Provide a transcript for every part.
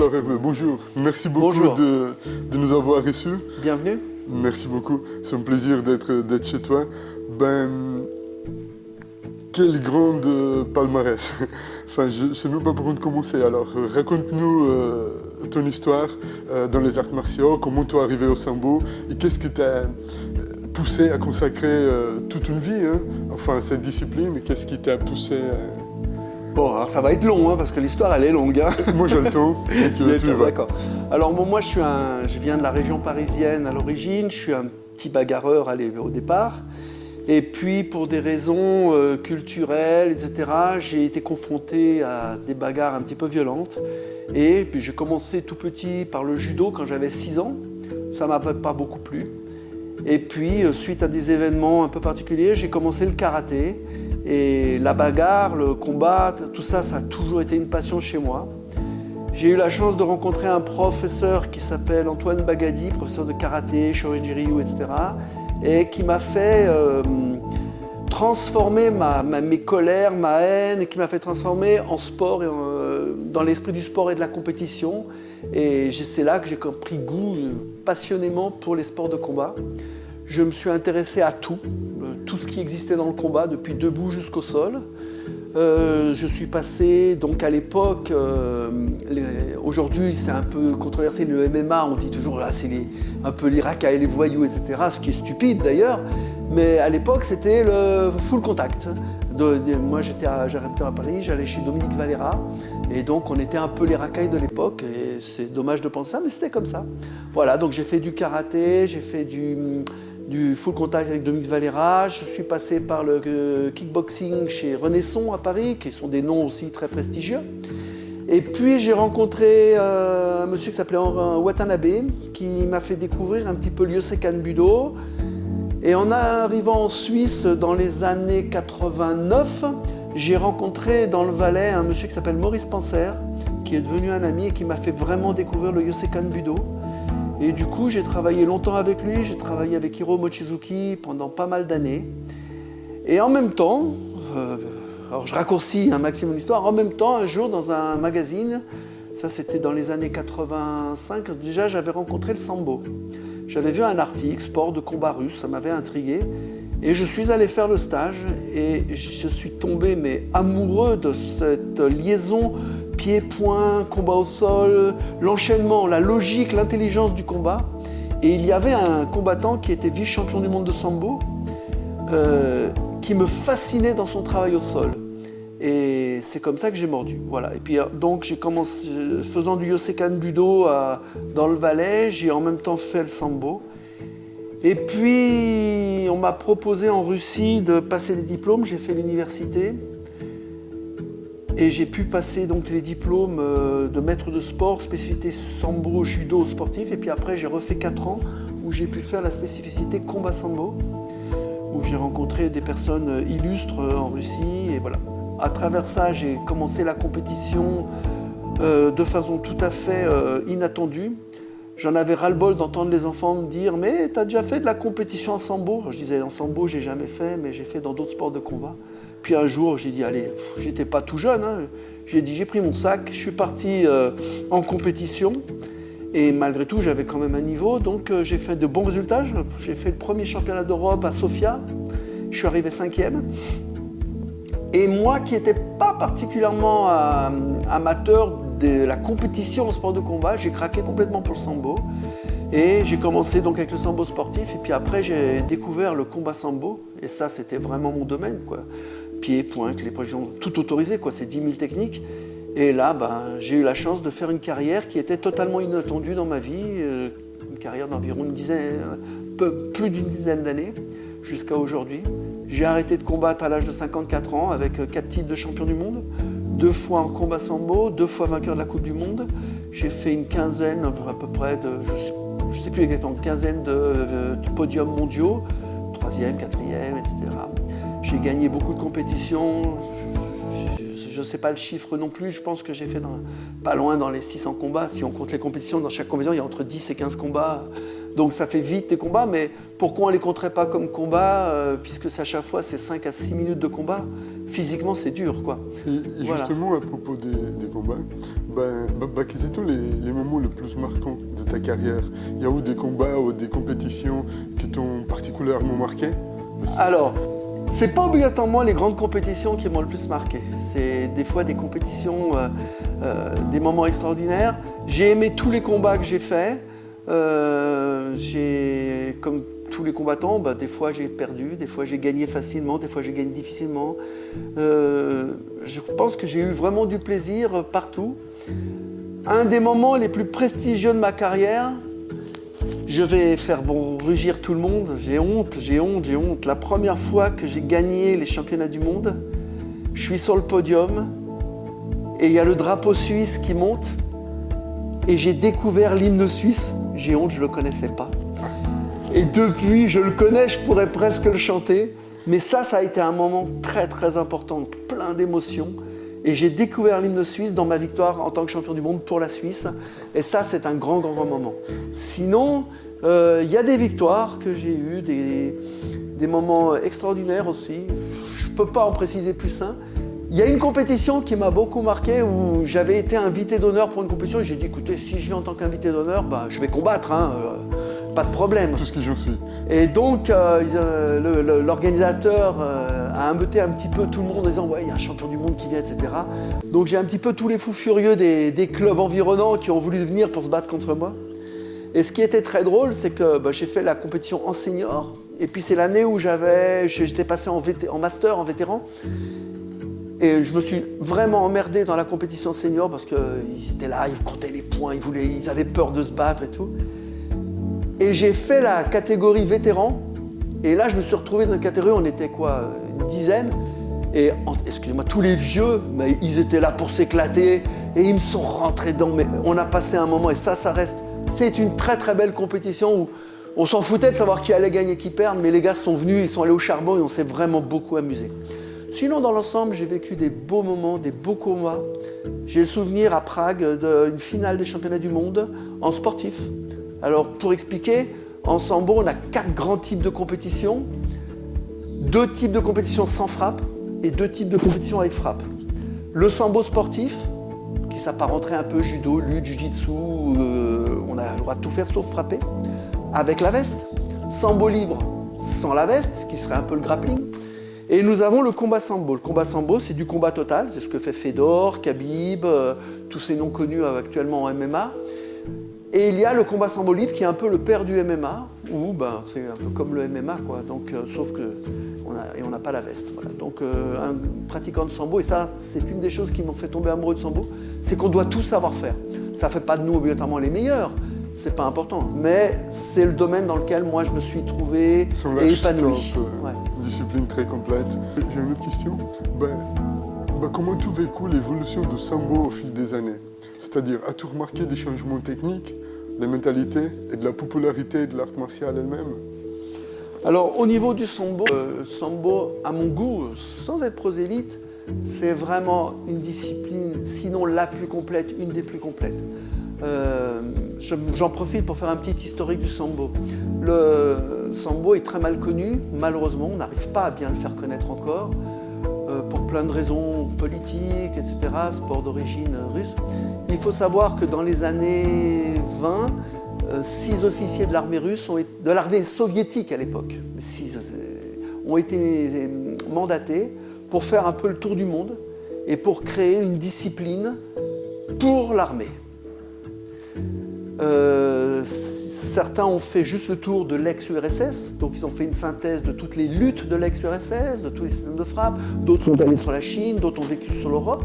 Bonsoir Hervé, bonjour. Merci beaucoup Bonjour. de nous avoir reçus. Bienvenue. Merci beaucoup, c'est un plaisir d'être chez toi. Quel grand palmarès. Enfin, je ne sais même pas par où commencer. Alors, raconte-nous ton histoire dans les arts martiaux, comment tu es arrivé au sambo et qu'est-ce qui t'a poussé à consacrer toute une vie à cette discipline. Qu'est-ce qui t'a poussé Bon, alors ça va être long, parce que l'histoire, elle est longue. Moi, j'ai le temps. Donc, tu y vas. D'accord. Alors, moi, je viens de la région parisienne à l'origine. Je suis un petit bagarreur au départ. Et puis, pour des raisons culturelles, etc., j'ai été confronté à des bagarres un petit peu violentes. Et puis, j'ai commencé tout petit par le judo quand j'avais 6 ans. Ça ne m'a pas beaucoup plu. Et puis, suite à des événements un peu particuliers, j'ai commencé le karaté. Et la bagarre, le combat, tout ça, ça a toujours été une passion chez moi. J'ai eu la chance de rencontrer un professeur qui s'appelle Antoine Bagadi, professeur de karaté, Shorin-Ryu, etc., et qui m'a fait transformer mes colères, ma haine, et qui m'a fait transformer en sport, dans l'esprit du sport et de la compétition. Et c'est là que j'ai pris goût passionnément pour les sports de combat. Je me suis intéressé à tout ce qui existait dans le combat, depuis debout jusqu'au sol. Je suis passé, donc à l'époque, aujourd'hui c'est un peu controversé, le MMA, on dit toujours là c'est un peu les racailles, les voyous, etc., ce qui est stupide d'ailleurs, mais à l'époque c'était le full contact. Moi j'habitais à Paris, j'allais chez Dominique Valera, et donc on était un peu les racailles de l'époque, et c'est dommage de penser ça, mais c'était comme ça. Voilà, donc j'ai fait du karaté, j'ai fait du full contact avec Dominique Valera. Je suis passé par le kickboxing chez Renaisson à Paris, qui sont des noms aussi très prestigieux. Et puis j'ai rencontré un monsieur qui s'appelait Watanabe, qui m'a fait découvrir un petit peu le Yosekan Budo. Et en arrivant en Suisse dans les années 89, j'ai rencontré dans le Valais un monsieur qui s'appelle Maurice Panser, qui est devenu un ami et qui m'a fait vraiment découvrir le Yosekan Budo. Et du coup, j'ai travaillé longtemps avec lui, j'ai travaillé avec Hiro Mochizuki pendant pas mal d'années. Et en même temps, alors je raccourcis un maximum l'histoire, en même temps, un jour dans un magazine, ça c'était dans les années 85, déjà j'avais rencontré le sambo. J'avais vu un article, sport de combat russe, ça m'avait intrigué. Et je suis allé faire le stage et je suis tombé amoureux de cette liaison pied-point, combat au sol, l'enchaînement, la logique, l'intelligence du combat. Et il y avait un combattant qui était vice-champion du monde de sambo qui me fascinait dans son travail au sol. Et c'est comme ça que j'ai mordu. Voilà. Et puis donc j'ai commencé faisant du Yosekan Budo dans le Valais, j'ai en même temps fait le sambo. Et puis on m'a proposé en Russie de passer des diplômes, j'ai fait l'université. Et j'ai pu passer donc les diplômes de maître de sport, spécificité sambo, judo, sportif. Et puis après, j'ai refait 4 ans où j'ai pu faire la spécificité combat sambo, où j'ai rencontré des personnes illustres en Russie. Et voilà. À travers ça, j'ai commencé la compétition de façon tout à fait inattendue. J'en avais ras-le-bol d'entendre les enfants me dire « Mais t'as déjà fait de la compétition en sambo ?» Je disais « En sambo, j'ai jamais fait, mais j'ai fait dans d'autres sports de combat. » Puis un jour, j'ai dit, allez, j'étais pas tout jeune, j'ai pris mon sac, je suis parti en compétition. Et malgré tout, j'avais quand même un niveau, donc j'ai fait de bons résultats. J'ai fait le premier championnat d'Europe à Sofia, je suis arrivé 5e. Et moi, qui n'étais pas particulièrement amateur de la compétition en sport de combat, j'ai craqué complètement pour le sambo. Et j'ai commencé donc avec le sambo sportif, et puis après, j'ai découvert le combat sambo. Et ça, c'était vraiment mon domaine, quoi. Pieds, poings, les positions, tout autorisé, quoi. C'est 10 000 techniques. Et là, j'ai eu la chance de faire une carrière qui était totalement inattendue dans ma vie, une carrière d'environ plus d'une dizaine d'années, jusqu'à aujourd'hui. J'ai arrêté de combattre à l'âge de 54 ans avec 4 titres de champion du monde, 2 fois en combat sambo, 2 fois vainqueur de la Coupe du Monde. J'ai fait une quinzaine à peu près je ne sais plus exactement, une quinzaine de podiums mondiaux, 3e, 4e, etc. J'ai gagné beaucoup de compétitions, je ne sais pas le chiffre non plus, je pense que j'ai fait pas loin dans les 600 combats. Si on compte les compétitions, dans chaque compétition, il y a entre 10 et 15 combats Donc ça fait vite des combats, mais pourquoi on ne les compterait pas comme combat, puisque à chaque fois c'est 5 à 6 minutes de combat. Physiquement c'est dur, quoi. Et Voilà. justement, à propos des combats, quels étaient les moments les plus marquants de ta carrière? Il y a eu des combats ou des compétitions qui t'ont particulièrement marqué? Alors, c'est pas obligatoirement les grandes compétitions qui m'ont le plus marqué. C'est des fois des compétitions, des moments extraordinaires. J'ai aimé tous les combats que j'ai faits. Comme tous les combattants, des fois j'ai perdu, des fois j'ai gagné facilement, des fois j'ai gagné difficilement. Je pense que j'ai eu vraiment du plaisir partout. Un des moments les plus prestigieux de ma carrière, je vais faire rugir tout le monde, j'ai honte. La première fois que j'ai gagné les championnats du monde, je suis sur le podium et il y a le drapeau suisse qui monte et j'ai découvert l'hymne suisse. J'ai honte, je ne le connaissais pas. Et depuis, je le connais, je pourrais presque le chanter. Mais ça a été un moment très très important, plein d'émotions. Et j'ai découvert l'hymne suisse dans ma victoire en tant que champion du monde pour la Suisse. Et ça, c'est un grand moment. Sinon, il y a des victoires que j'ai eues, des moments extraordinaires aussi. Je ne peux pas en préciser plus un. Il y a une compétition qui m'a beaucoup marqué où j'avais été invité d'honneur pour une compétition et j'ai dit, écoutez, si je vais en tant qu'invité d'honneur, je vais combattre, pas de problème. Tout ce que j'en suis. Et donc, l'organisateur a embêté un petit peu tout le monde en disant, ouais, il y a un champion du monde qui vient, etc. Donc j'ai un petit peu tous les fous furieux des clubs environnants qui ont voulu venir pour se battre contre moi. Et ce qui était très drôle, c'est que j'ai fait la compétition en senior. Et puis c'est l'année où j'étais passé en master, en vétéran. Et je me suis vraiment emmerdé dans la compétition senior parce qu'ils étaient là, ils comptaient les points, ils avaient peur de se battre et tout. Et j'ai fait la catégorie vétéran. Et là, je me suis retrouvé dans une catégorie, on était quoi, une dizaine. Et excusez-moi, tous les vieux, mais ils étaient là pour s'éclater. Et ils me sont rentrés dedans. Mais on a passé un moment, et ça reste. C'est une très très belle compétition où on s'en foutait de savoir qui allait gagner, qui perdre. Mais les gars sont venus, ils sont allés au charbon et on s'est vraiment beaucoup amusé. Sinon, dans l'ensemble, j'ai vécu des beaux moments, des beaux combats. J'ai le souvenir à Prague d'une finale des championnats du monde en sportif. Alors, pour expliquer, en sambo, on a 4 grands types de compétitions. 2 types de compétitions sans frappe et 2 types de compétitions avec frappe. Le sambo sportif, qui s'apparenterait un peu judo, lutte, jiu-jitsu, on a le droit de tout faire sauf frapper, avec la veste. Sambo libre, sans la veste, ce qui serait un peu le grappling. Et nous avons le combat sambo. Le combat sambo, c'est du combat total. C'est ce que fait Fedor, Khabib, tous ces noms connus actuellement en MMA. Et il y a le combat sambo libre qui est un peu le père du MMA, où c'est un peu comme le MMA, quoi. Donc, sauf qu'on n'a pas la veste. Voilà. Donc un pratiquant de sambo, et ça c'est une des choses qui m'ont fait tomber amoureux de sambo, c'est qu'on doit tout savoir faire. Ça ne fait pas de nous obligatoirement les meilleurs, c'est pas important, mais c'est le domaine dans lequel moi je me suis trouvé et épanoui. Une discipline très complète. J'ai une autre question. Comment as-tu vécu l'évolution de sambo au fil des années? C'est-à-dire, as-tu remarqué des changements techniques, de mentalité et de la popularité de l'art martial elle-même? Alors, au niveau du sambo, à mon goût, sans être prosélyte, c'est vraiment une discipline, sinon la plus complète, une des plus complètes. J'en profite pour faire un petit historique du sambo. Le sambo est très mal connu, malheureusement, on n'arrive pas à bien le faire connaître encore, pour plein de raisons politiques, etc., sport d'origine russe. Il faut savoir que dans les années 20, 6 officiers de l'armée russe, de l'armée soviétique à l'époque, 6 ont été mandatés pour faire un peu le tour du monde et pour créer une discipline pour l'armée. Certains ont fait juste le tour de l'ex-URSS, donc ils ont fait une synthèse de toutes les luttes de l'ex-URSS, de tous les systèmes de frappe. D'autres sont allés sur la Chine, d'autres ont vécu sur l'Europe.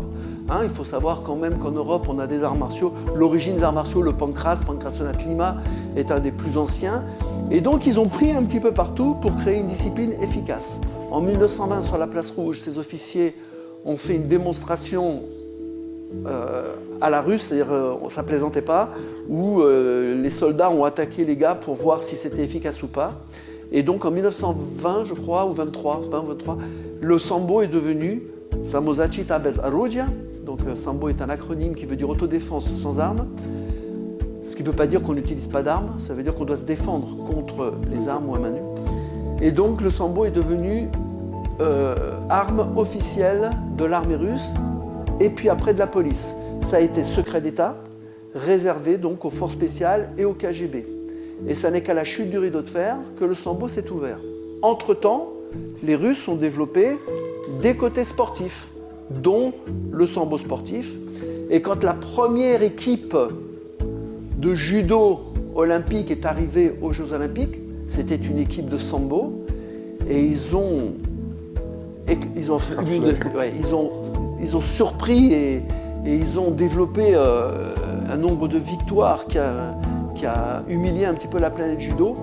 Il faut savoir quand même qu'en Europe, on a des arts martiaux. L'origine des arts martiaux, le Pankrasonat Lima, est un des plus anciens. Et donc, ils ont pris un petit peu partout pour créer une discipline efficace. En 1920, sur la place Rouge, ces officiers ont fait une démonstration à la russe, c'est-à-dire ça ne plaisantait pas, où les soldats ont attaqué les gars pour voir si c'était efficace ou pas. Et donc en 1920, je crois, ou 23, le sambo est devenu Samozachita bez orужия. Donc sambo est un acronyme qui veut dire autodéfense sans armes. Ce qui ne veut pas dire qu'on n'utilise pas d'armes, ça veut dire qu'on doit se défendre contre les armes ou à main nue. Et donc le sambo est devenu arme officielle de l'armée russe et puis après de la police. Ça a été secret d'État, réservé donc aux forces spéciales et au KGB. Et ça n'est qu'à la chute du rideau de fer que le sambo s'est ouvert. Entre-temps, les Russes ont développé des côtés sportifs, dont le sambo sportif. Et quand la première équipe de judo olympique est arrivée aux Jeux Olympiques, c'était une équipe de sambo, et ils ont surpris et ils ont développé un nombre de victoires qui a humilié un petit peu la planète judo.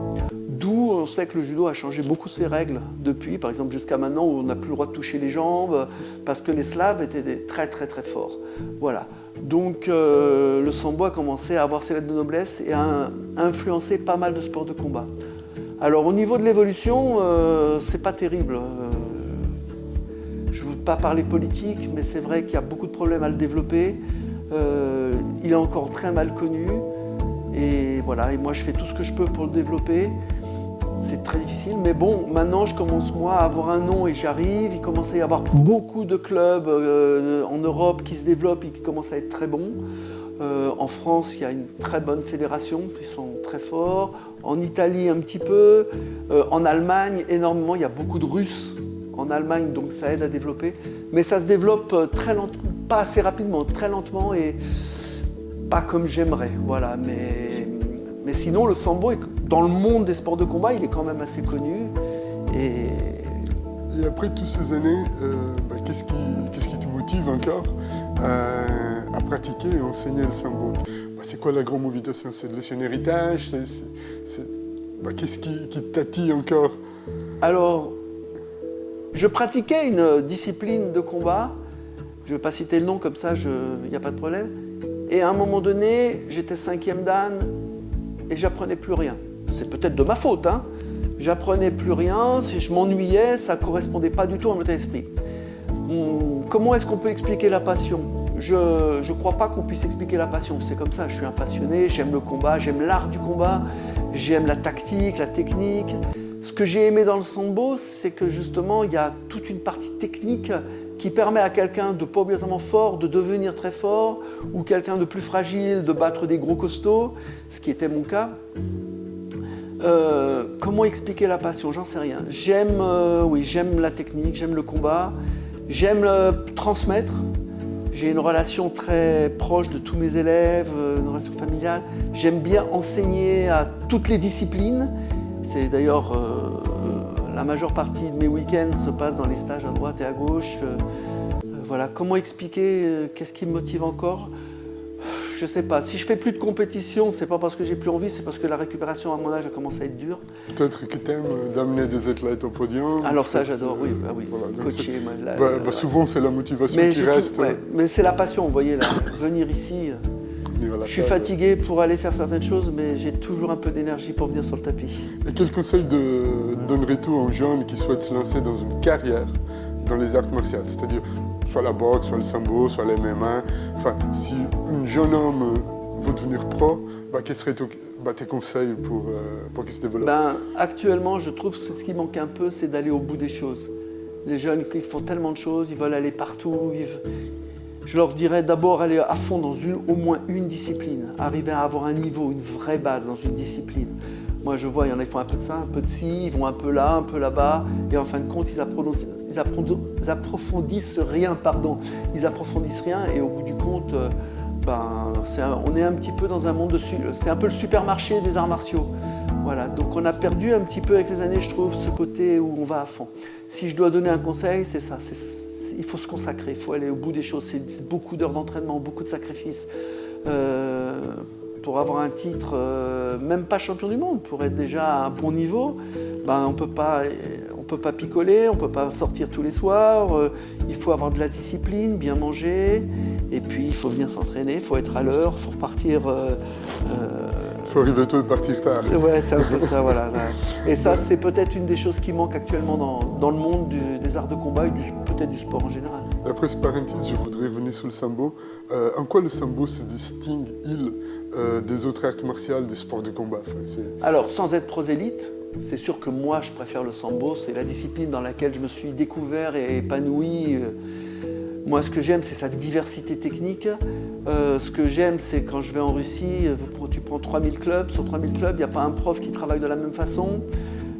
D'où on sait que le judo a changé beaucoup ses règles depuis, par exemple jusqu'à maintenant où on n'a plus le droit de toucher les jambes parce que les Slaves étaient très très très forts. Voilà. Donc le sambo a commencé à avoir ses lettres de noblesse et à influencer pas mal de sports de combat. Alors au niveau de l'évolution, c'est pas terrible. Je ne veux pas parler politique, mais c'est vrai qu'il y a beaucoup de problèmes à le développer. Il est encore très mal connu. Et voilà, et moi je fais tout ce que je peux pour le développer. C'est très difficile, mais bon, maintenant je commence moi à avoir un nom et j'arrive. Il commence à y avoir beaucoup de clubs en Europe qui se développent et qui commencent à être très bons. En France, il y a une très bonne fédération, ils sont très forts. En Italie, un petit peu. En Allemagne, énormément. Il y a beaucoup de Russes en Allemagne, donc ça aide à développer. Mais ça se développe très lentement, pas assez rapidement, très lentement et pas comme j'aimerais. Voilà. Mais sinon, le sambo, dans le monde des sports de combat, il est quand même assez connu. Et après toutes ces années, qu'est-ce qui te motive encore à pratiquer et enseigner le sambo? C'est quoi la grande motivation? C'est de laisser un héritage? Qu'est-ce qui t'attire encore? Alors, je pratiquais une discipline de combat. Je ne vais pas citer le nom, comme ça, il n'y a pas de problème. Et à un moment donné, j'étais 5e dan et j'apprenais plus rien. C'est peut-être de ma faute, hein. J'apprenais plus rien, si je m'ennuyais, ça ne correspondait pas du tout à mon état d'esprit. Comment est-ce qu'on peut expliquer la passion? Je ne crois pas qu'on puisse expliquer la passion, c'est comme ça, je suis un passionné, j'aime le combat, j'aime l'art du combat, j'aime la tactique, la technique. Ce que j'ai aimé dans le sambo, c'est que justement, il y a toute une partie technique qui permet à quelqu'un de pas obligatoirement fort de devenir très fort, ou quelqu'un de plus fragile de battre des gros costauds, ce qui était mon cas. Comment expliquer la passion? J'en sais rien. J'aime la technique, j'aime le combat, j'aime transmettre. J'ai une relation très proche de tous mes élèves, une relation familiale. J'aime bien enseigner à toutes les disciplines. C'est d'ailleurs la majeure partie de mes week-ends se passe dans les stages à droite et à gauche. Voilà. Comment expliquer? Qu'est-ce qui me motive encore? Je ne sais pas. Si je fais plus de compétition, c'est pas parce que j'ai plus envie, c'est parce que la récupération à mon âge a commencé à être dure. Peut-être que tu aimes d'amener des athlètes au podium. Alors ça, j'adore, oui. Voilà, coacher. Souvent, c'est la motivation qui reste. Mais c'est la passion, vous voyez, là, venir ici. Je suis fatigué pour aller faire certaines choses, mais j'ai toujours un peu d'énergie pour venir sur le tapis. Et quel conseil donnerais-tu aux jeunes qui souhaitent se lancer dans une carrière dans les arts martiaux, c'est-à-dire soit la boxe, soit le sambo, soit les MMA. Enfin, si un jeune homme veut devenir pro, quels seraient tes conseils pour qu'il se développe? Actuellement, je trouve que ce qui manque un peu, c'est d'aller au bout des choses. Les jeunes, ils font tellement de choses, ils veulent aller partout. Je leur dirais d'abord aller à fond dans au moins une discipline, arriver à avoir un niveau, une vraie base dans une discipline. Moi, je vois, il y en a qui font un peu de ça, un peu de ci, ils vont un peu là, un peu là-bas, et en fin de compte, ils approfondissent rien, Ils approfondissent rien, et au bout du compte, on est un petit peu dans un monde c'est un peu le supermarché des arts martiaux. Voilà, donc on a perdu un petit peu avec les années, je trouve, ce côté où on va à fond. Si je dois donner un conseil, c'est ça, il faut se consacrer, il faut aller au bout des choses, c'est beaucoup d'heures d'entraînement, beaucoup de sacrifices. Pour avoir un titre, même pas champion du monde, pour être déjà à un bon niveau, on peut pas picoler, on ne peut pas sortir tous les soirs, il faut avoir de la discipline, bien manger, et puis il faut venir s'entraîner, il faut être à l'heure, il faut repartir. Il faut arriver tôt et partir tard. Ouais, c'est un peu ça, voilà. Et ça, c'est peut-être une des choses qui manque actuellement dans le monde des arts de combat et peut-être du sport en général. après ce parenthèse, je voudrais revenir sur le sambo. En quoi le sambo se distingue-il des autres arts martiaux, des sports de combat? Alors, sans être prosélyte, c'est sûr que moi, je préfère le sambo. C'est la discipline dans laquelle je me suis découvert et épanoui. Moi, ce que j'aime, c'est sa diversité technique. Ce que j'aime, c'est quand je vais en Russie, tu prends 3000 clubs. Sur 3000 clubs, il n'y a pas un prof qui travaille de la même façon.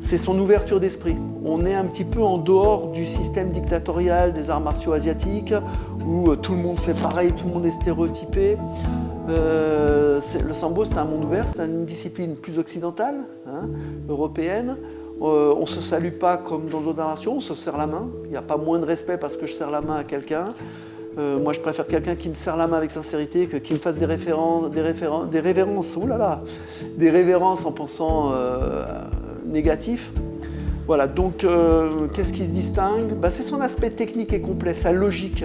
C'est son ouverture d'esprit. On est un petit peu en dehors du système dictatorial des arts martiaux asiatiques, où tout le monde fait pareil, tout le monde est stéréotypé. Le sambo, c'est un monde ouvert, c'est une discipline plus occidentale, européenne. On ne se salue pas comme dans d'autres arts martiaux, on se serre la main. Il n'y a pas moins de respect parce que je serre la main à quelqu'un. Moi, je préfère quelqu'un qui me serre la main avec sincérité que qui me fasse des révérences, des révérences en pensant négatif. Voilà, donc qu'est-ce qui se distingue? C'est son aspect technique et complet, sa logique.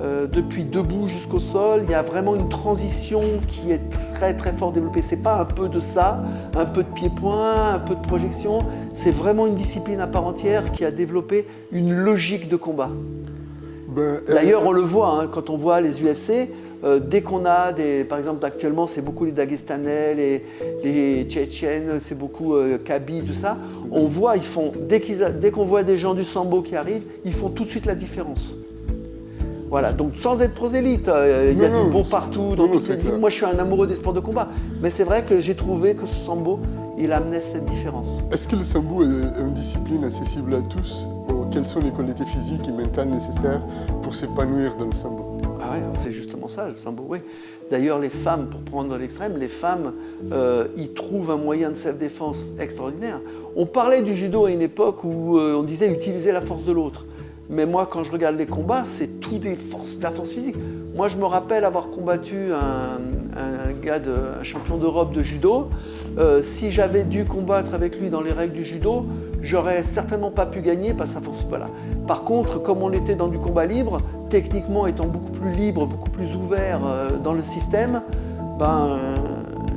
Depuis debout jusqu'au sol, il y a vraiment une transition qui est très très fort développée. C'est pas un peu de ça, un peu de pied-point, un peu de projection. C'est vraiment une discipline à part entière qui a développé une logique de combat. D'ailleurs, on le voit quand on voit les UFC. Dès qu'on a par exemple actuellement c'est beaucoup les Dagestanais, les Tchétchènes, c'est beaucoup Kaby, tout ça, on voit, dès qu'on voit des gens du sambo qui arrivent, ils font tout de suite la différence. Voilà, donc sans être prosélyte, il y a du bon partout, dans toutes les disciplines. Moi je suis un amoureux des sports de combat, mais c'est vrai que j'ai trouvé que ce sambo, il amenait cette différence. Est-ce que le sambo est une discipline accessible à tous? Quelles sont les qualités physiques et mentales nécessaires pour s'épanouir dans le sambo? Ah ouais, c'est justement ça, le sambo, oui. D'ailleurs, les femmes, pour prendre l'extrême, les femmes, y trouvent un moyen de self-défense extraordinaire. On parlait du judo à une époque où on disait utiliser la force de l'autre. Mais moi, quand je regarde les combats, c'est tout de la force physique. Moi, je me rappelle avoir combattu un champion d'Europe de judo. Si j'avais dû combattre avec lui dans les règles du judo, j'aurais certainement pas pu gagner parce que sa force, voilà. Par contre, comme on était dans du combat libre, techniquement étant beaucoup plus libre, beaucoup plus ouvert dans le système,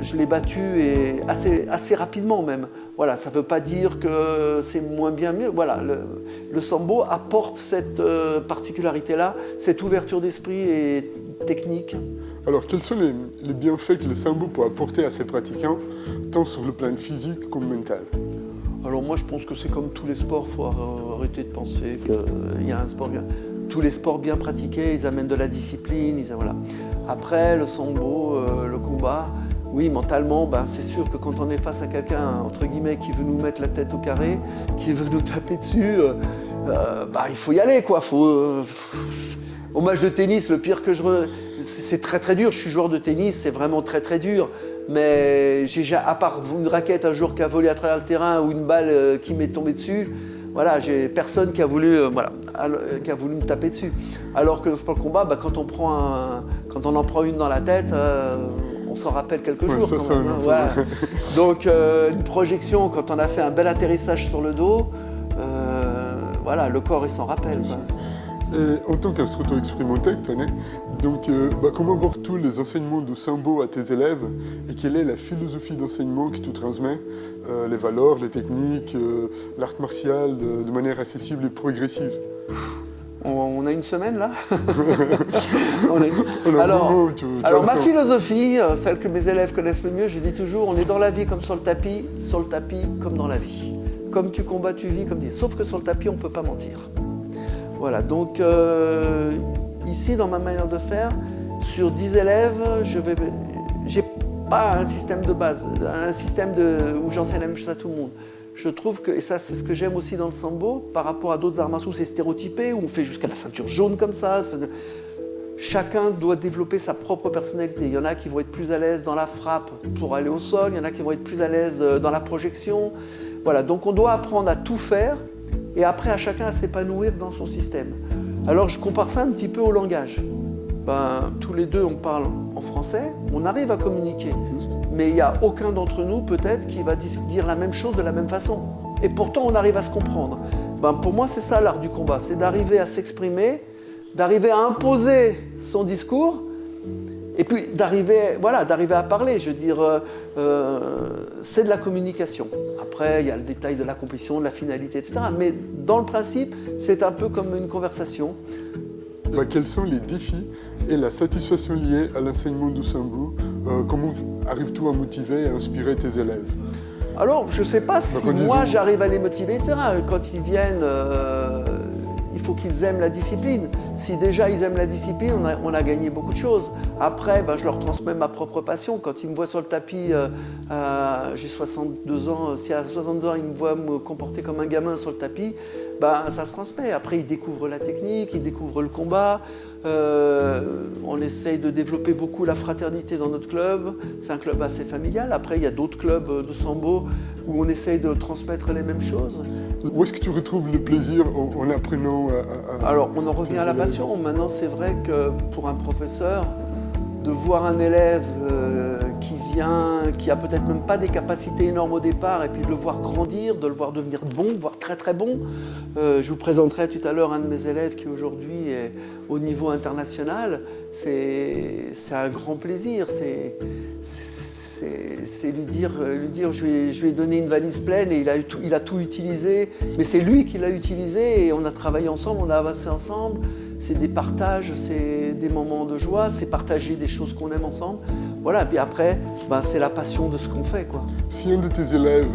je l'ai battu et assez rapidement même. Voilà, ça ne veut pas dire que c'est moins bien mieux. Voilà, le sambo apporte cette particularité-là, cette ouverture d'esprit et technique. Alors, quels sont les bienfaits que le sambo peut apporter à ses pratiquants, tant sur le plan physique comme mental? Alors moi, je pense que c'est comme tous les sports, il faut arrêter de penser qu'il y a un sport bien. Tous les sports bien pratiqués, ils amènent de la discipline. Voilà. Après, le sambo, le combat, oui, mentalement, c'est sûr que quand on est face à quelqu'un, entre guillemets, qui veut nous mettre la tête au carré, qui veut nous taper dessus, il faut y aller, quoi. Au match de tennis, le pire que c'est très très dur. Je suis joueur de tennis, c'est vraiment très très dur. Mais à part une raquette un jour qui a volé à travers le terrain ou une balle qui m'est tombée dessus, voilà, j'ai personne qui a voulu me taper dessus. Alors que dans le sport de combat, quand on en prend une dans la tête, on s'en rappelle quelques jours. Ça, quand même, voilà. Donc une projection, quand on a fait un bel atterrissage sur le dos, voilà, le corps il s'en rappelle. Et en tant qu'instructeur expérimenté, donc comment voir tous les enseignements du sambo à tes élèves et quelle est la philosophie d'enseignement que tu transmets, les valeurs, les techniques, l'art martial de manière accessible et progressive? On a une semaine là. Alors ma philosophie, celle que mes élèves connaissent le mieux, je dis toujours, on est dans la vie comme sur le tapis comme dans la vie. Comme tu combats, tu vis, comme dit. Sauf que sur le tapis, on ne peut pas mentir. Voilà, donc ici, dans ma manière de faire, sur 10 élèves, j'ai pas un système de base, un système où j'enseigne la même chose à tout le monde. Je trouve que, et ça c'est ce que j'aime aussi dans le sambo, par rapport à d'autres arts martiaux, c'est stéréotypé, où on fait jusqu'à la ceinture jaune comme ça. Chacun doit développer sa propre personnalité. Il y en a qui vont être plus à l'aise dans la frappe pour aller au sol, il y en a qui vont être plus à l'aise dans la projection. Voilà, donc on doit apprendre à tout faire et après à chacun à s'épanouir dans son système. Alors je compare ça un petit peu au langage. Tous les deux on parle en français, on arrive à communiquer, mais il n'y a aucun d'entre nous peut-être qui va dire la même chose de la même façon. Et pourtant on arrive à se comprendre. Pour moi c'est ça l'art du combat, c'est d'arriver à s'exprimer, d'arriver à imposer son discours et puis d'arriver à parler. Je veux dire, c'est de la communication. Après, il y a le détail de la compétition, de la finalité, etc. Mais dans le principe, c'est un peu comme une conversation. Quels sont les défis et la satisfaction liée à l'enseignement du sambo? Comment arrives-tu à motiver et à inspirer tes élèves? Alors, je ne sais pas si moi j'arrive à les motiver, etc. Quand ils viennent, il faut qu'ils aiment la discipline. Si déjà ils aiment la discipline, on a gagné beaucoup de choses. Après, je leur transmets ma propre passion. Quand ils me voient sur le tapis, j'ai 62 ans, si à 62 ans ils me voient me comporter comme un gamin sur le tapis, ça se transmet. Après, ils découvrent la technique, ils découvrent le combat. On essaye de développer beaucoup la fraternité dans notre club. C'est un club assez familial. Après, il y a d'autres clubs de sambo où on essaye de transmettre les mêmes choses. Où est-ce que tu retrouves le plaisir en apprenant Alors, on en revient à la passion. Maintenant, c'est vrai que pour un professeur, de voir un élève qui vient, qui a peut-être même pas des capacités énormes au départ, et puis de le voir grandir, de le voir devenir bon, voire très très bon. Je vous présenterai tout à l'heure un de mes élèves qui aujourd'hui est au niveau international. C'est un grand plaisir. C'est lui dire je vais donner une valise pleine et il a tout utilisé, mais c'est lui qui l'a utilisé et on a travaillé ensemble, on a avancé ensemble. C'est des partages, c'est des moments de joie, c'est partager des choses qu'on aime ensemble. Voilà, et puis après, c'est la passion de ce qu'on fait, quoi. Si un de tes élèves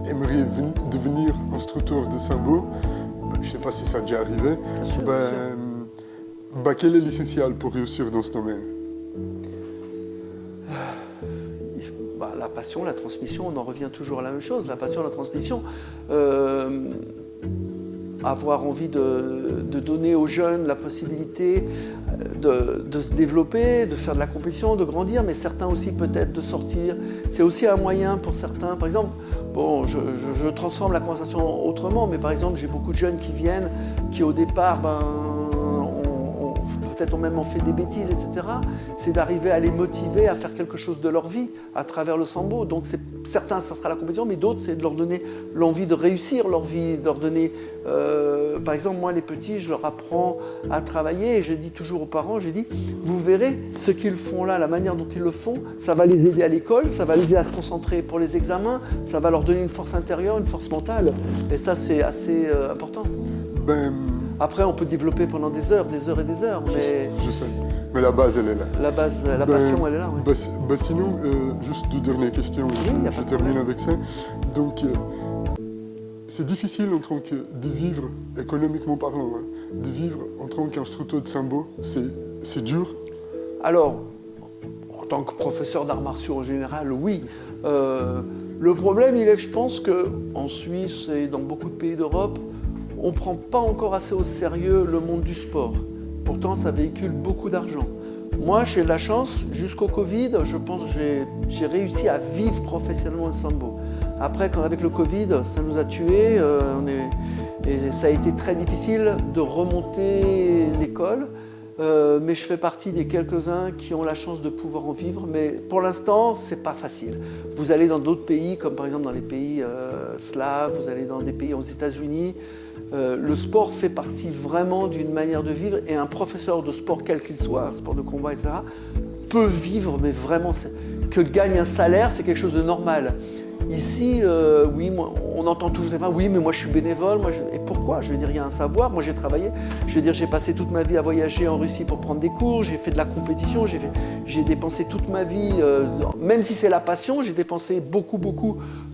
aimerait devenir instructeur de sambo, je ne sais pas si ça a déjà arrivé, quel est l'essentiel pour réussir dans ce domaine? La passion, la transmission, on en revient toujours à la même chose. La passion, la transmission. Avoir envie de donner aux jeunes la possibilité de se développer, de faire de la compétition, de grandir, mais certains aussi peut-être de sortir. C'est aussi un moyen pour certains. Par exemple, je transforme la conversation autrement, mais par exemple, j'ai beaucoup de jeunes qui viennent, qui au départ, peut-être ont même fait des bêtises, etc. C'est d'arriver à les motiver à faire quelque chose de leur vie à travers le sambo. Donc certains, ça sera la compétition, mais d'autres, c'est de leur donner l'envie de réussir leur vie, de leur donner... par exemple, moi, les petits, je leur apprends à travailler et je dis toujours aux parents, vous verrez, ce qu'ils font là, la manière dont ils le font, ça va les aider à l'école, ça va les aider à se concentrer pour les examens, ça va leur donner une force intérieure, une force mentale. Et ça, c'est assez important. Après, on peut développer pendant des heures et des heures. Je sais, mais la base, elle est là. La base, la passion, elle est là. Oui. Sinon, juste deux dernières questions, je termine avec ça. Donc, c'est difficile de vivre, économiquement parlant, de vivre en tant qu'instructeur de sambo, c'est dur. Alors, en tant que professeur d'arts martiaux en général, oui. Le problème, il est que je pense qu'en Suisse et dans beaucoup de pays d'Europe, on ne prend pas encore assez au sérieux le monde du sport. Pourtant, ça véhicule beaucoup d'argent. Moi, j'ai de la chance, jusqu'au Covid, je pense que j'ai réussi à vivre professionnellement le sambo. Après, avec le Covid, ça nous a tués, et ça a été très difficile de remonter l'école. Mais je fais partie des quelques-uns qui ont la chance de pouvoir en vivre. Mais pour l'instant, c'est pas facile. Vous allez dans d'autres pays, comme par exemple dans les pays slaves, vous allez dans des pays aux États-Unis. Le sport fait partie vraiment d'une manière de vivre, et un professeur de sport, quel qu'il soit, un sport de combat, etc., peut vivre, mais vraiment, que gagne un salaire, c'est quelque chose de normal. Ici, oui, on entend toujours ça, oui, mais moi je suis bénévole, et pourquoi? Je veux dire, il y a un savoir, moi j'ai travaillé, je veux dire, j'ai passé toute ma vie à voyager en Russie pour prendre des cours, j'ai fait de la compétition, j'ai dépensé toute ma vie, même si c'est la passion, j'ai dépensé beaucoup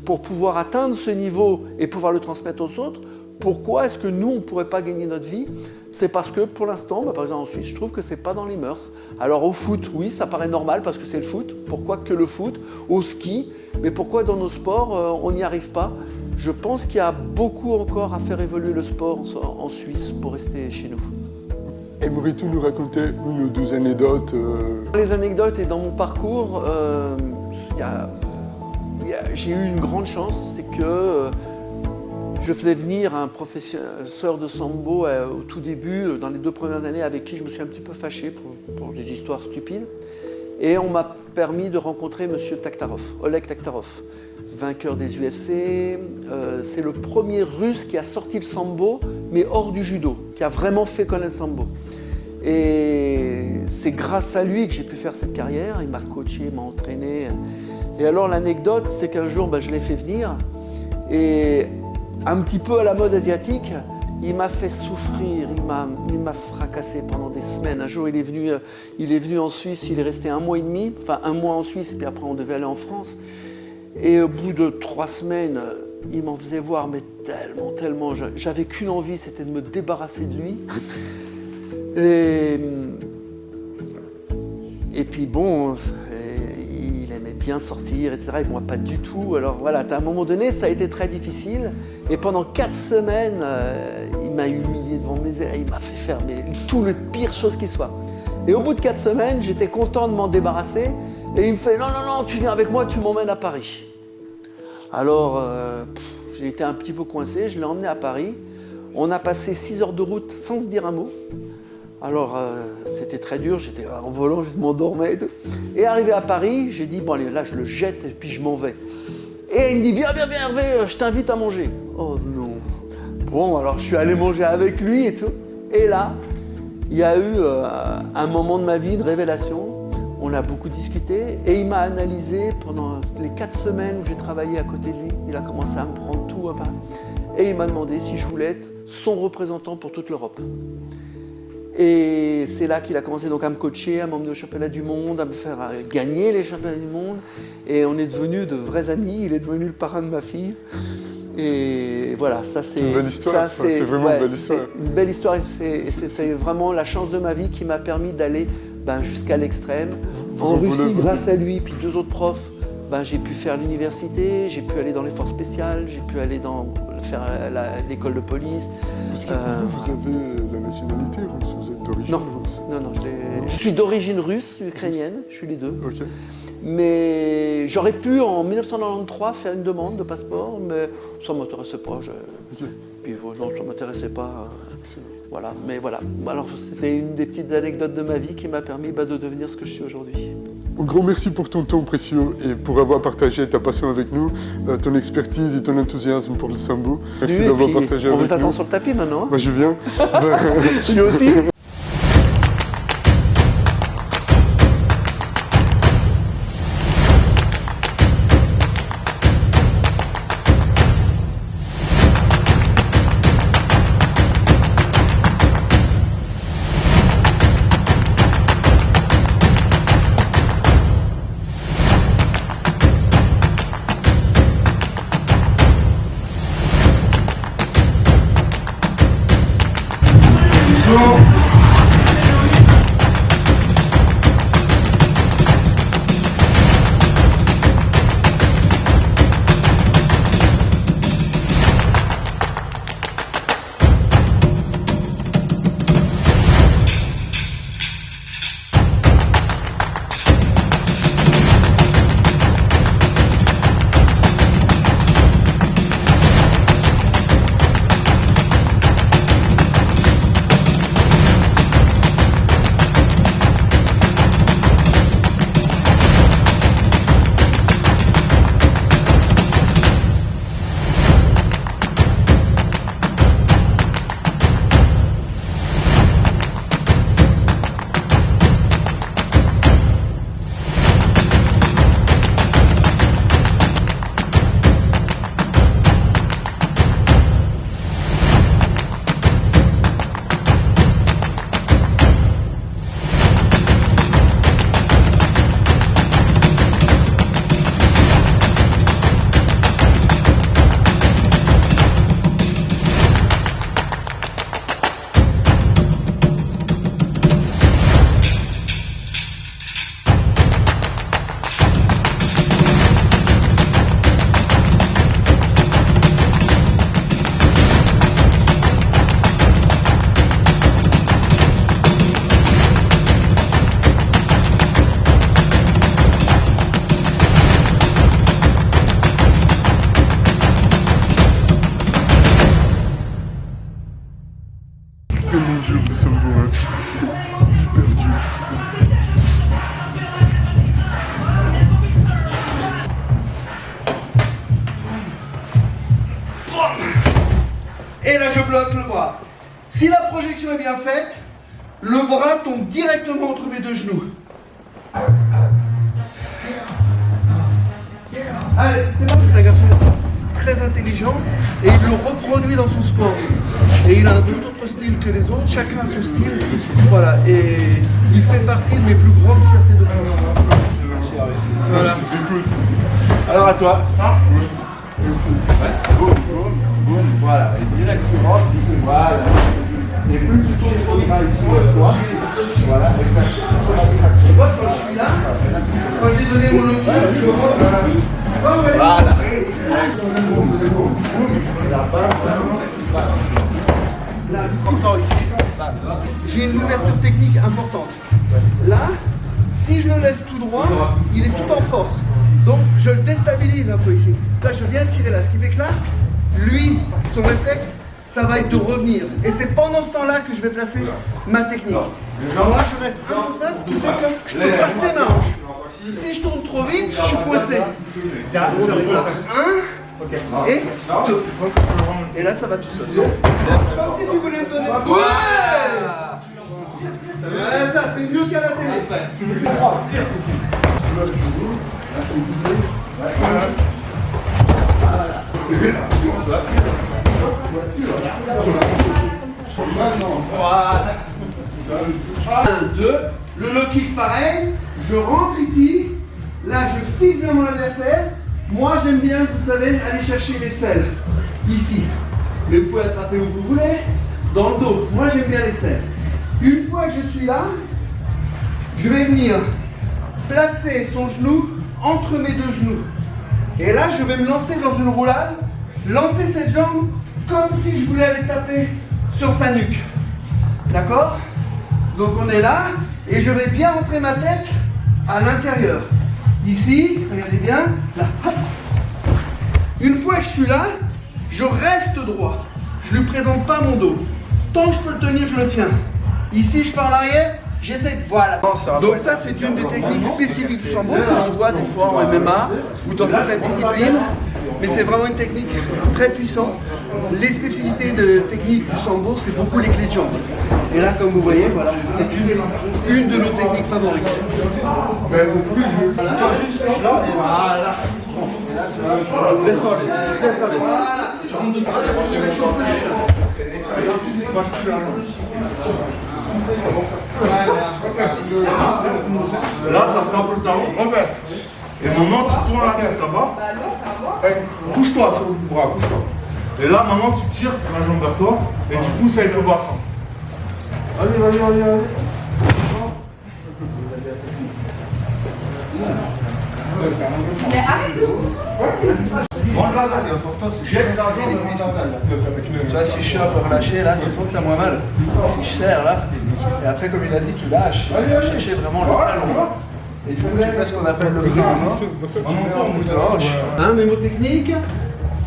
pour pouvoir atteindre ce niveau et pouvoir le transmettre aux autres. Pourquoi est-ce que nous, on ne pourrait pas gagner notre vie? C'est parce que pour l'instant, par exemple en Suisse, je trouve que ce n'est pas dans les mœurs. Alors au foot, oui, ça paraît normal parce que c'est le foot. Pourquoi que le foot? Au ski, mais pourquoi dans nos sports, on n'y arrive pas? Je pense qu'il y a beaucoup encore à faire évoluer le sport en Suisse pour rester chez nous. Aimerais-tu nous raconter une ou deux anecdotes Les anecdotes et dans mon parcours, j'ai eu une grande chance, c'est que je faisais venir un professeur de sambo au tout début, dans les 2 premières années, avec qui je me suis un petit peu fâché pour des histoires stupides. Et on m'a permis de rencontrer M. Taktarov, Oleg Taktarov, vainqueur des UFC. C'est le premier Russe qui a sorti le sambo, mais hors du judo, qui a vraiment fait connaître le sambo. Et c'est grâce à lui que j'ai pu faire cette carrière. Il m'a coaché, m'a entraîné. Et alors l'anecdote, c'est qu'un jour, je l'ai fait venir. Et un petit peu à la mode asiatique, Il m'a fait souffrir, il m'a fracassé pendant des semaines. Un jour, il est venu en Suisse, il est resté 1 mois et demi, enfin 1 mois en Suisse, et puis après on devait aller en France. Et au bout de 3 semaines, il m'en faisait voir, mais tellement. J'avais qu'une envie, c'était de me débarrasser de lui. Et puis bon, il aimait bien sortir, etc. Et moi, pas du tout. Alors voilà, à un moment donné, ça a été très difficile. Et pendant 4 semaines, il m'a humilié devant mes élèves. Il m'a fait faire tout le pire chose qui soit. Et au bout de 4 semaines, j'étais content de m'en débarrasser. Et il me fait « Non, tu viens avec moi, tu m'emmènes à Paris. » Alors, j'ai été un petit peu coincé, je l'ai emmené à Paris. On a passé 6 heures de route sans se dire un mot. Alors, c'était très dur, j'étais en volant, je m'endormais et tout. Et arrivé à Paris, j'ai dit, bon allez, là je le jette et puis je m'en vais. Et il me dit, viens Hervé, je t'invite à manger. Oh non. Bon, alors je suis allé manger avec lui et tout. Et là, il y a eu un moment de ma vie, une révélation. On a beaucoup discuté et il m'a analysé pendant les 4 semaines où j'ai travaillé à côté de lui. Il a commencé à me prendre tout à part. Et il m'a demandé si je voulais être son représentant pour toute l'Europe. Et c'est là qu'il a commencé donc à me coacher, à m'emmener au championnat du monde, à me faire gagner les championnats du monde. Et on est devenus de vrais amis, il est devenu le parrain de ma fille. Et voilà, ça c'est une belle histoire, c'est vraiment une belle histoire. Une belle histoire et c'était vraiment la chance de ma vie qui m'a permis d'aller jusqu'à l'extrême. En Russie, grâce à lui, puis 2 autres profs, j'ai pu faire l'université, j'ai pu aller dans les forces spéciales, j'ai pu aller faire l'école de police. Parce que vous avez la nationalité russe, vous êtes d'origine russe? Non, je suis d'origine russe, ukrainienne, je suis les deux. Okay. Mais j'aurais pu en 1993 faire une demande de passeport, mais ça ne m'intéressait pas. Puis non, ça ne m'intéressait pas. Voilà, mais voilà. Alors c'était une des petites anecdotes de ma vie qui m'a permis de devenir ce que je suis aujourd'hui. Un grand merci pour ton temps précieux et pour avoir partagé ta passion avec nous, ton expertise et ton enthousiasme pour le sambo. Merci d'avoir partagé avec nous. On vous attend sur le tapis maintenant. Moi je viens. Lui aussi. extrêmement dur le sambo, hein. C'est hyper dur. Et là je bloque le bras. Si la projection est bien faite, le bras tombe directement entre mes deux genoux. Allez, c'est bon, c'est un garçon très intelligent et il le reproduit dans son sport. Et il a un tout autre style que les autres, chacun a son style. Voilà, et il fait partie de mes plus grandes fiertés de prof. Voilà. Alors à toi. Boum, boum, boum, voilà. Et directement, voilà. Et plus tu tournes trop vite, toi. Voilà, tu vois, quand je suis là, quand j'ai donné mon look, je rentre ici. Voilà. Là, important ici. J'ai une ouverture technique importante. Là, si je le laisse tout droit, il est tout en force. Donc, je le déstabilise un peu ici. Là, je viens tirer là. Ce qui fait que là, lui, son réflexe, ça va être de revenir. Et c'est pendant ce temps-là que je vais placer ma technique. Moi, je reste un peu face, ce qui fait que je peux passer ma hanche. Si je tourne trop vite, je suis coincé. J'arrive là. 1 et 2. Et là, ça va tout seul. Comme si tu voulais me donner le coup. Ouais, ça, c'est mieux qu'à la télé. Voilà. 1, 2. Le low kick, pareil. Je rentre ici. Là, je fixe bien mon adversaire. Moi, j'aime bien, vous savez, aller chercher les selles. Ici. Mais vous pouvez attraper où vous voulez. Dans le dos. Moi, j'aime bien les selles. Une fois que je suis là, je vais venir placer son genou entre mes deux genoux. Et là, je vais me lancer dans une roulade, lancer cette jambe comme si je voulais aller taper sur sa nuque. D'accord? Donc on est là, et je vais bien rentrer ma tête à l'intérieur. Ici, regardez bien, là. Hop. Une fois que je suis là, je reste droit. Je ne lui présente pas mon dos. Tant que je peux le tenir, je le tiens. Ici, je pars en arrière, j'essaie de... Voilà. Donc ça, c'est une des techniques spécifiques du sambo que l'on voit des fois en MMA ou dans certaines disciplines. Mais c'est vraiment une technique très puissante. Les spécificités de technique du sambo, c'est beaucoup les clés de jambes. Et là, comme vous voyez, voilà, c'est une de nos techniques favorites. Mais au plus je... juste là, et voilà. Laisse-moi aller. Laisse aller. Là, ça fait un peu le talon. Repère. Et maintenant, tu tournes la tête là-bas. Couche-toi sur le bras, couche-toi. Et là, maintenant, tu tires la jambe vers toi et tu pousses avec le bassin. Allez, vas-y, vas-y, vas-y. Mais arrête-tout. Ce qui est important, c'est de serrer les cuisses aussi. Là. Tu vois, si je suis un peu relâché, là, il faut que tu as moins mal. Si je serre, là, et après, comme il a dit, tu lâches. Tu vas chercher vraiment le talon. Et tu fais ce qu'on appelle le frein à main. En bout de hanche. Hein, mémotechnique,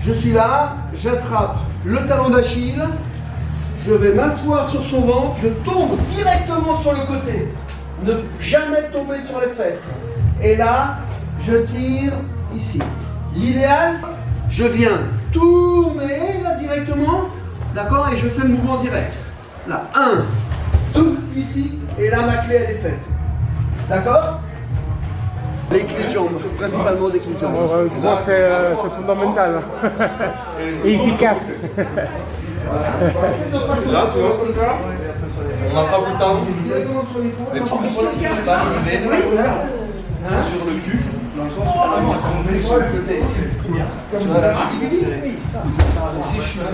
je suis là, j'attrape le talon d'Achille, je vais m'asseoir sur son ventre, je tombe directement sur le côté. Ne jamais tomber sur les fesses. Et là, je tire ici. L'idéal, je viens tourner là directement, d'accord, et je fais le mouvement direct. Là, 1, 2, ici, et là ma clé elle est faite. D'accord? Les clés de jambes, principalement des clés de jambes. Je crois que c'est fondamental et efficace. Là, tu vois, on n'a pas plus tard. Directement sur l'épaule. Mais par contre, il ne faut pas arriver sur le cul, dans le sens où on va tomber sur le côté. Tu vois, là, je suis serré. Si je suis là,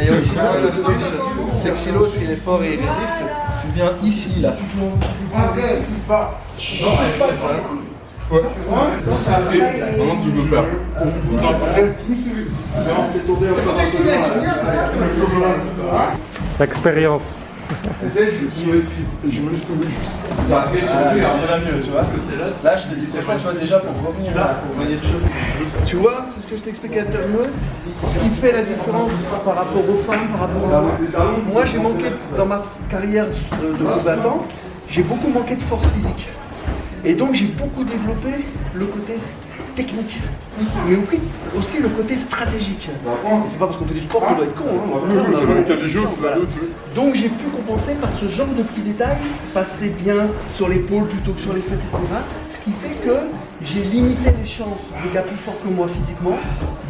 il y a aussi une bonne astuce, c'est que si l'autre il est fort et il résiste, tu viens ici, là. Ouais. Maintenant tu peux perdre. L'expérience. Je me laisse tomber juste. C'est un peu mieux, tu vois. Là, je te dis, franchement, tu vois, déjà pour revenir là, pour gagner le jeu. Tu vois, c'est ce que je t'expliquais tout à l'heure. Ce qui fait la différence par rapport aux femmes, par rapport aux... Moi, j'ai manqué, dans ma carrière de combattant, j'ai beaucoup manqué de force physique. Et donc, j'ai beaucoup développé le côté technique, mais aussi le côté stratégique. Et c'est pas parce qu'on fait du sport qu'on doit être con. Donc j'ai pu compenser par ce genre de petits détails, passer bien sur l'épaule plutôt que sur les fesses, etc. Ce qui fait que j'ai limité les chances des gars plus forts que moi physiquement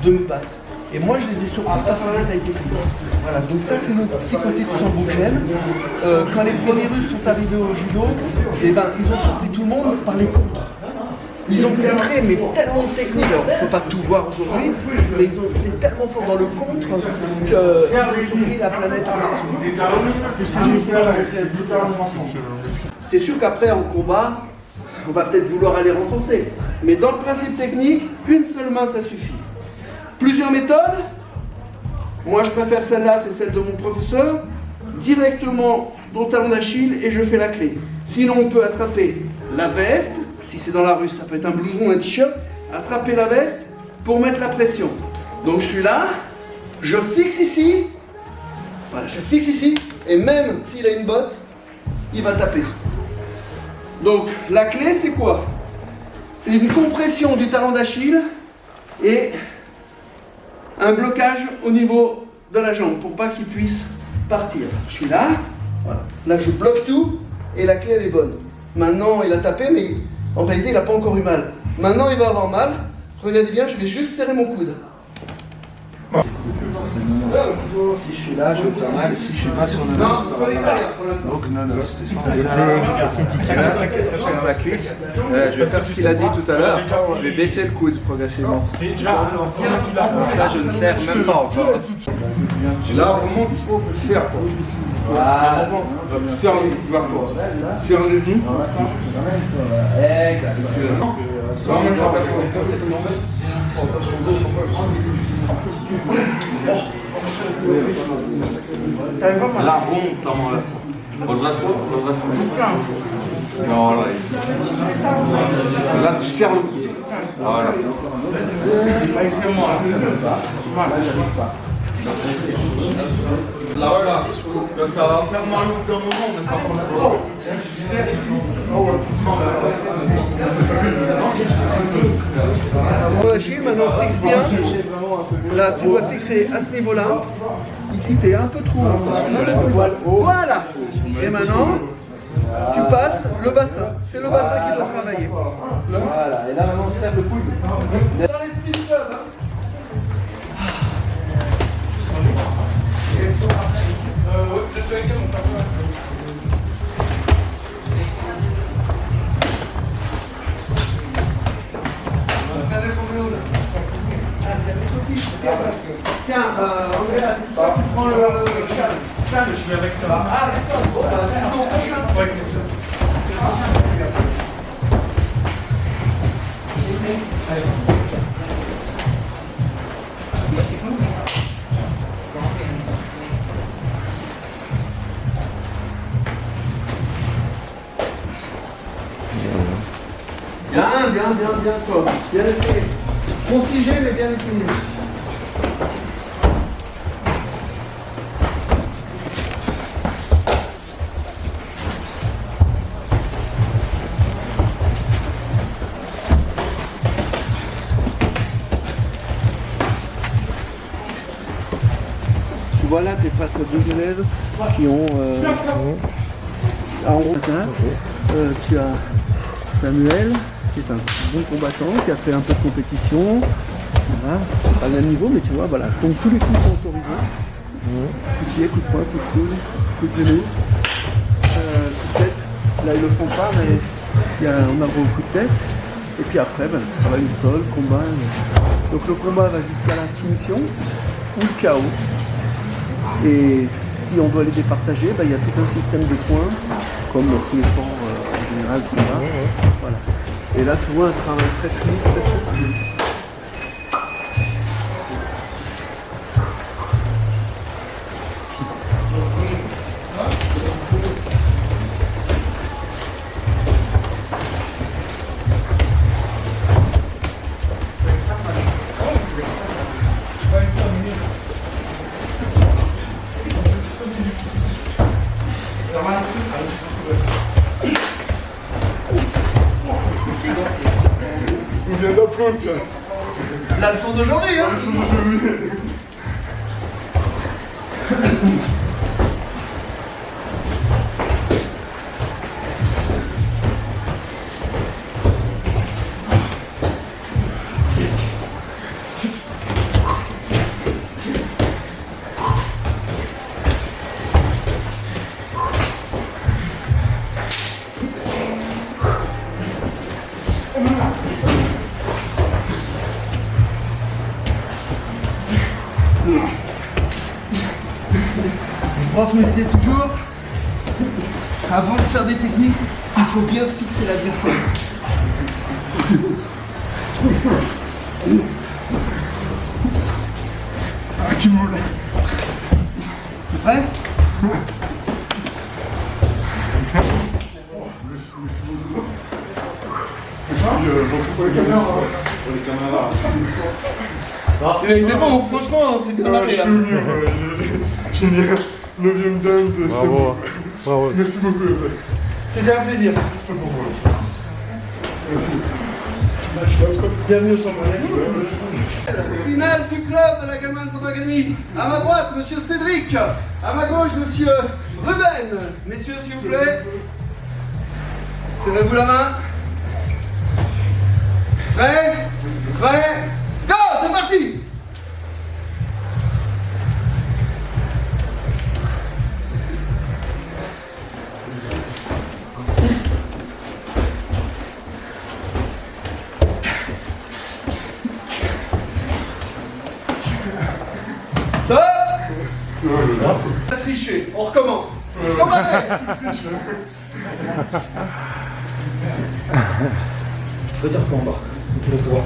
de me battre. Et moi, je les ai surpris par sa détail technique. Voilà, donc ça, c'est le petit côté du sambo que j'aime. Quand les premiers Russes sont arrivés au judo, eh ben, ils ont surpris tout le monde par les contres. Ils ont montré mais tellement de techniques, alors on ne peut pas tout voir aujourd'hui, mais ils ont été tellement forts dans le contre qu'ils ont surpris la planète en martiaux. C'est ce que j'ai essayé de montrer. C'est sûr qu'après en combat, on va peut-être vouloir aller renforcer. Mais dans le principe technique, une seule main ça suffit. Plusieurs méthodes. Moi je préfère celle-là, c'est celle de mon professeur. Directement dans le talon d'Achille et je fais la clé. Sinon on peut attraper la veste. Si c'est dans la rue, ça peut être un blouson, un t-shirt, attraper la veste pour mettre la pression. Donc je suis là, je fixe ici, voilà, je fixe ici, et même s'il a une botte, il va taper. Donc la clé c'est quoi? C'est une compression du talon d'Achille et un blocage au niveau de la jambe pour pas qu'il puisse partir. Je suis là, voilà. Là je bloque tout et la clé elle est bonne. Maintenant il a tapé mais en réalité, il n'a pas encore eu mal. Maintenant, il va avoir mal. Regardez bien, je vais juste serrer mon coude. Si je suis là, je vais faire mal. Si je suis pas sur le Non, nonos, donc nonos. Et là, sur la cuisse. Je vais faire ce qu'il a dit tout à l'heure. Je vais baisser le coude progressivement. Donc là, je ne serre même pas encore. Et là, vraiment, il faut serre. Voilà. Serre le coude vers toi. Serre le genou. Là, bon, non, là, tu serres le coude. Voilà. Là, voilà. Ça va faire mal au bout d'un moment, mais ça va. Mon Achille, maintenant fixe bien. Là, tu dois fixer à ce niveau-là. Ici, tu es un peu trop haut. Voilà. Et maintenant, tu passes le bassin. C'est le bassin qui doit travailler. Voilà. Et là, maintenant, on serre le coude. Dans l'esprit du club, hein. Tiens, André, là, tu prends le châle. Je suis avec toi. Ah, d'accord. Bien, toi. Bien essayé. Configé, mais bien essayé. Tu vois là, tu es face à deux élèves qui ont en gros, tu as Samuel, qui est un bon combattant, qui a fait un peu de compétition. Voilà, pas le même niveau, mais tu vois, voilà. Donc tous les coups sont autorisés. Coup de pied, coup de poing, coup de coude, coup de genou, coup de tête. Là, ils le font pas, mais on a le coup de tête. Et puis après, ça va le sol, combat. Donc le combat va jusqu'à la soumission ou le KO. Et si on veut les départager, il y a tout un système de points, comme dans tous les sports en général, combat. Voilà. Et là, tu vois un travail très fluide, très subtil. On vient d'apprendre ça. La leçon d'aujourd'hui, hein. Le prof me disait toujours, avant de faire des techniques, il faut bien fixer l'adversaire. Ah, tu m'en l'as. Prêt? Il a été bon, franchement, c'est bien marré. Je suis mieux, génial. 9e dunk, c'est Bravo. bon. Bravo. Merci beaucoup. C'était un plaisir. C'est pour moi. Bienvenue au Samba. Finale du club de la Galman Samba Academy. À ma droite, monsieur Cédric. À ma gauche, monsieur Ruben. Messieurs, s'il vous plaît. Serrez-vous la main. Prêt? Prêt? Go! C'est parti! Stop! On a triché, on recommence. Combattez! Retire toi en bas. Laisse droit.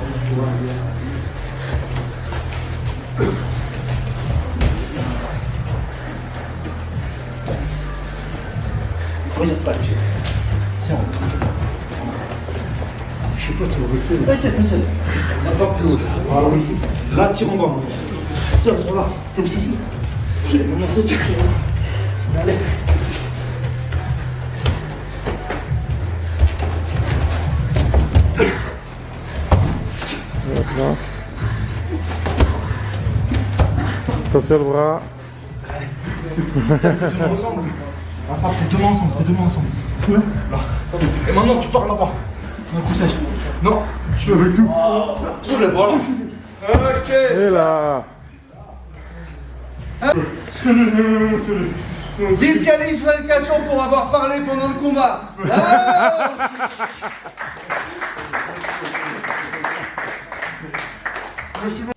Regarde ça, monsieur. Tiens. Je sais pas, tu vas vexer. T'inquiète, t'inquiète. On n'a pas plus haut. Là, tire en bas. Tiens, sur là. Comme ceci. Maintenant, c'est tire. Allez. Maintenant. Attention le bras. Serre tes deux mains ensemble. Attrape tes deux mains ensemble, Ouais. Là. Et maintenant, tu pars là-bas. Non, tu sais. Non, tu veux avec nous. Soulève, voilà. Ok. Et là. Disqualification pour avoir parlé pendant le combat. Merci beaucoup.